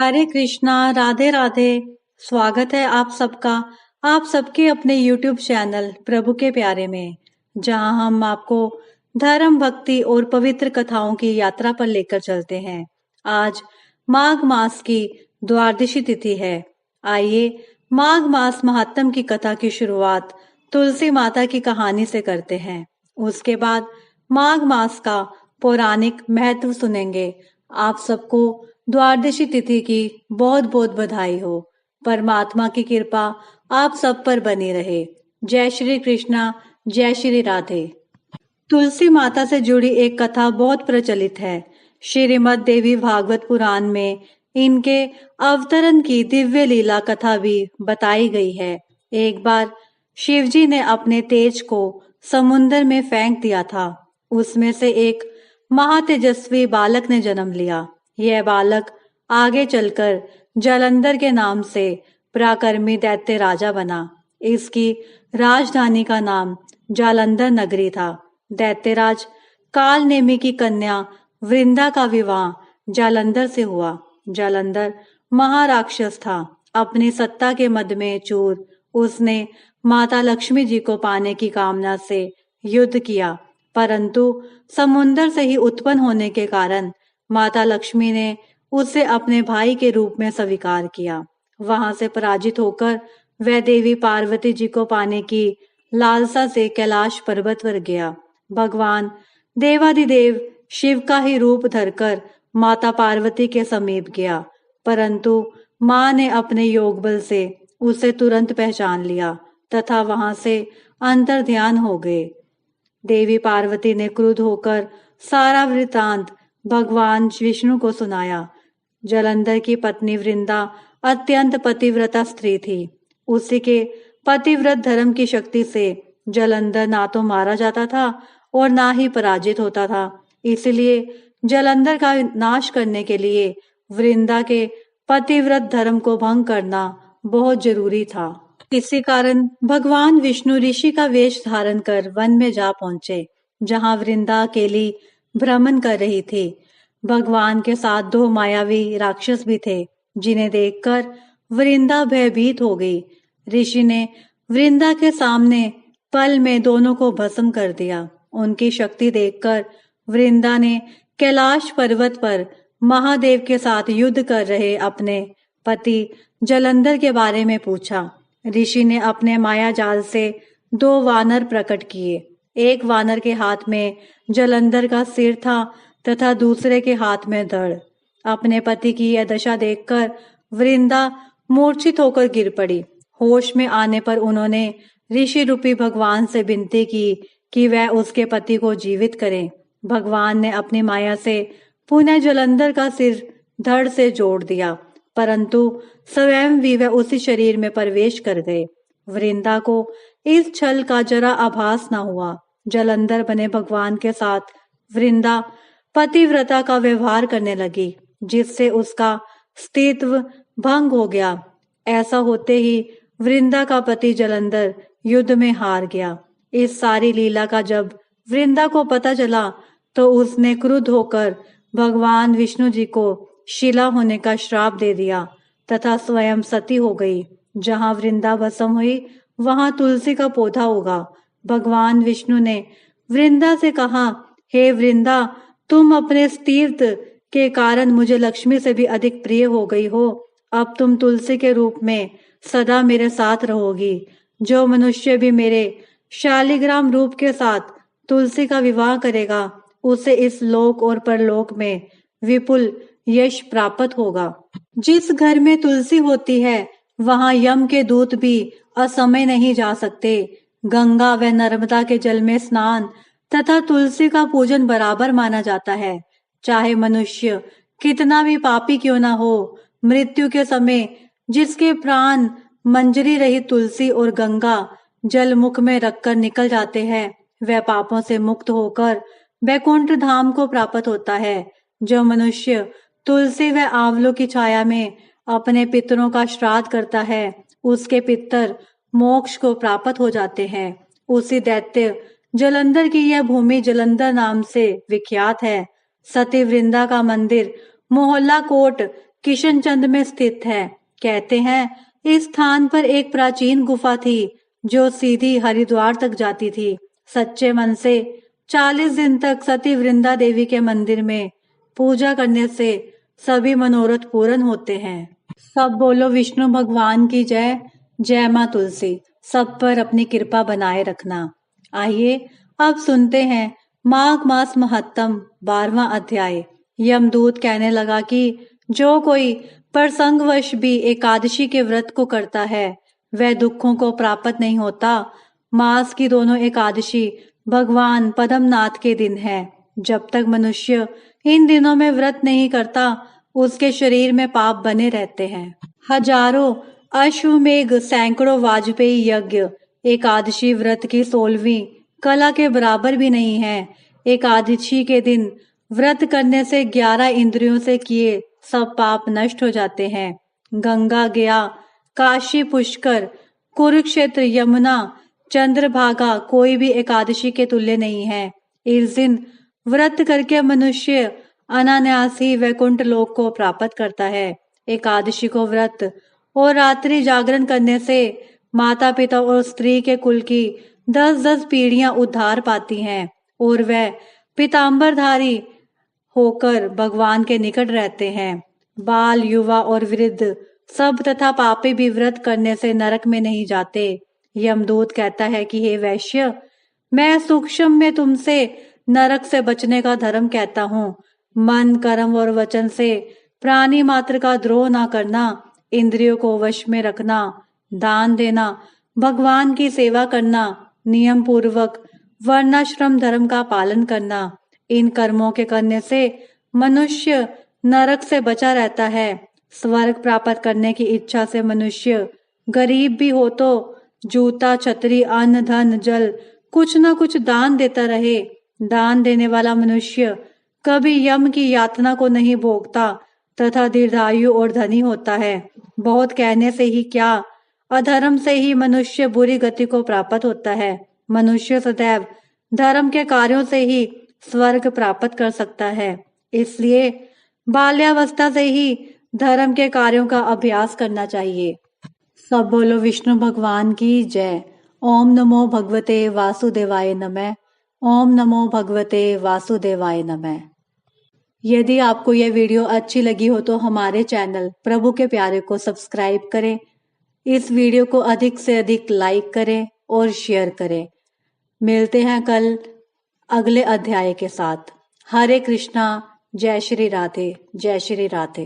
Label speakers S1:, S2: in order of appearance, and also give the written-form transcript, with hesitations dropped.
S1: हरे कृष्णा, राधे राधे। स्वागत है आप सबका, आप सबके अपने यूट्यूब चैनल प्रभु के प्यारे में, जहां हम आपको धर्म, भक्ति और पवित्र कथाओं की यात्रा पर लेकर चलते हैं। आज माघ मास की द्वादशी तिथि है। आइए माघ मास महात्म की कथा की शुरुआत तुलसी माता की कहानी से करते हैं। उसके बाद माघ मास का पौराणिक महत्व सुनेंगे। आप सबको द्वादशी तिथि की बहुत बहुत बधाई हो। परमात्मा की कृपा आप सब पर बनी रहे। जय श्री कृष्णा, जय श्री राधे। तुलसी माता से जुड़ी एक कथा बहुत प्रचलित है। श्रीमद् देवी भागवत पुराण में इनके अवतरण की दिव्य लीला कथा भी बताई गई है। एक बार शिवजी ने अपने तेज को समुन्दर में फेंक दिया था। उसमें से एक महातेजस्वी बालक ने जन्म लिया। यह बालक आगे चलकर जालंधर के नाम से पराक्रमी दैत्य राजा बना। इसकी राजधानी का नाम जालंधर नगरी था। दैत्यराज कालनेमी की कन्या वृंदा का विवाह जालंधर से हुआ। जालंधर महाराक्षस था। अपनी सत्ता के मद में चूर उसने माता लक्ष्मी जी को पाने की कामना से युद्ध किया, परंतु समुंदर से ही उत्पन्न होने के कारण माता लक्ष्मी ने उसे अपने भाई के रूप में स्वीकार किया। वहां से पराजित होकर वह देवी पार्वती जी को पाने की लालसा से कैलाश पर्वत पर गया। भगवान देवाधिदेव शिव का ही रूप धरकर माता पार्वती के समीप गया, परंतु मां ने अपने योग बल से उसे तुरंत पहचान लिया तथा वहां से अंतर ध्यान हो गए। देवी पार्वती ने क्रुद्ध होकर सारा वृतांत भगवान विष्णु को सुनाया। जालंधर की पत्नी वृंदा अत्यंत पतिव्रता स्त्री थी। उसी के पतिव्रत धर्म की शक्ति से जालंधर ना तो मारा जाता था और ना ही पराजित होता था। इसलिए जालंधर का नाश करने के लिए वृंदा के पतिव्रत धर्म को भंग करना बहुत जरूरी था। इसी कारण भगवान विष्णु ऋषि का वेश धारण कर वन में जा पहुंचे, जहां वृंदा अकेली भ्रमण कर रही थी। भगवान के साथ दो मायावी राक्षस भी थे, जिन्हें देखकर वृंदा भयभीत हो गई। ऋषि ने वृंदा के सामने पल में दोनों को भस्म कर दिया। उनकी शक्ति देखकर वृंदा ने कैलाश पर्वत पर महादेव के साथ युद्ध कर रहे अपने पति जालंधर के बारे में पूछा। ऋषि ने अपने माया जाल से दो वानर प्रकट किए। एक वानर के हाथ में जालंधर का सिर था तथा दूसरे के हाथ में धड़। अपने पति की यह दशा देखकर वृंदा मूर्छित होकर गिर पड़ी। होश में आने पर उन्होंने ऋषि रूपी भगवान से विनती की कि वह उसके पति को जीवित करें। भगवान ने अपनी माया से पुनः जालंधर का सिर धड़ से जोड़ दिया, परंतु स्वयं भी वह उसी शरीर में प्रवेश कर गए। वृंदा को इस छल का जरा आभास न हुआ। जालंधर बने भगवान के साथ वृंदा पतिव्रता का व्यवहार करने लगी, जिससे उसका अस्तित्व भंग हो गया। ऐसा होते ही वृंदा का पति जालंधर युद्ध में हार गया। इस सारी लीला का जब वृंदा को पता चला तो उसने क्रुद्ध होकर भगवान विष्णु जी को शिला होने का श्राप दे दिया तथा स्वयं सती हो गई। जहां वृंदा भस्म हुई वहां तुलसी का पौधा उगा। भगवान विष्णु ने वृंदा से कहा, हे वृंदा, तुम अपने अस्तित्व के कारण मुझे लक्ष्मी से भी अधिक प्रिय हो गई हो। अब तुम तुलसी के रूप में सदा मेरे साथ रहोगी। जो मनुष्य भी मेरे शालिग्राम रूप के साथ तुलसी का विवाह करेगा, उसे इस लोक और परलोक में विपुल यश प्राप्त होगा। जिस घर में तुलसी होती है वहां यम के दूत भी असमय नहीं जा सकते। गंगा व नर्मदा के जल में स्नान तथा तुलसी का पूजन बराबर माना जाता है। चाहे मनुष्य कितना भी पापी क्यों ना हो, मृत्यु के समय जिसके प्राण मंजरी रहित तुलसी और गंगा जल मुख में रखकर निकल जाते हैं, वह पापों से मुक्त होकर वैकुंठ धाम को प्राप्त होता है। जो मनुष्य तुलसी व आंवलों की छाया में अपने पितरों का श्राद्ध करता है, उसके पितर मोक्ष को प्राप्त हो जाते हैं। उसी दैत्य जालंधर की यह भूमि जालंधर नाम से विख्यात है। सती वृंदा का मंदिर मोहल्ला कोट किशनचंद में स्थित है। कहते हैं इस स्थान पर एक प्राचीन गुफा थी जो सीधी हरिद्वार तक जाती थी। सच्चे मन से 40 दिन तक सती वृंदा देवी के मंदिर में पूजा करने से सभी मनोरथ पूर्ण होते हैं। सब बोलो विष्णु भगवान की जय। जय माँ तुलसी। सब पर अपनी कृपा बनाए रखना। आइए अब सुनते हैं माघ मास महत्तम 12वां अध्याय। यमदूत कहने लगा कि जो कोई प्रसंगवश भी एकादशी के व्रत को करता है वह दुखों को प्राप्त नहीं होता। मास की दोनों एकादशी भगवान पद्मनाथ के दिन है। जब तक मनुष्य इन दिनों में व्रत नहीं करता उसके शरीर में पाप बने रहते हैं। हजारों अश्वमेघ सैकड़ों वाजपेयी यज्ञ एकादशी व्रत की 16वीं कला के बराबर भी नहीं है। एकादशी के दिन व्रत करने से 11 इंद्रियों से किए सब पाप नष्ट हो जाते हैं। गंगा गया, काशी पुष्कर, कुरुक्षेत्र, यमुना, चंद्रभागा कोई भी एकादशी के तुल्य नहीं है। इस दिन व्रत करके मनुष्य अनायास ही वैकुंठ लोक को प्राप्त करता है। एकादशी को व्रत और रात्रि जागरण करने से माता पिता और स्त्री के कुल की 10-10 पीढ़ियां उद्धार पाती हैं और वह पीतांबरधारी होकर भगवान के निकट रहते हैं। बाल, युवा और वृद्ध सब तथा पापी भी व्रत करने से नरक में नहीं जाते। यमदूत कहता है कि हे वैश्य, मैं सूक्ष्म में तुमसे नरक से बचने का धर्म कहता हूँ। मन, कर्म और वचन से प्राणी मात्र का द्रोह ना करना, इंद्रियों को वश में रखना, दान देना, भगवान की सेवा करना, नियम पूर्वक वर्णाश्रम धर्म का पालन करना, इन कर्मों के करने से मनुष्य नरक से बचा रहता है। स्वर्ग प्राप्त करने की इच्छा से मनुष्य गरीब भी हो तो जूता, छतरी, अन्न, धन, जल कुछ न कुछ दान देता रहे। दान देने वाला मनुष्य कभी यम की यातना को नहीं भोगता तथा दीर्घायु और धनी होता है। बहुत कहने से ही क्या, अधर्म से ही मनुष्य बुरी गति को प्राप्त होता है। मनुष्य सदैव धर्म के कार्यों से ही स्वर्ग प्राप्त कर सकता है। इसलिए बाल्यावस्था से ही धर्म के कार्यों का अभ्यास करना चाहिए। सब बोलो विष्णु भगवान की जय। ओम नमो भगवते वासुदेवाय नमः। ओम नमो भगवते वासुदेवाय नमः। यदि आपको यह वीडियो अच्छी लगी हो तो हमारे चैनल प्रभु के प्यारे को सब्सक्राइब करें। इस वीडियो को अधिक से अधिक लाइक करें और शेयर करें। मिलते हैं कल अगले अध्याय के साथ। हरे कृष्णा। जय श्री राधे। जय श्री राधे।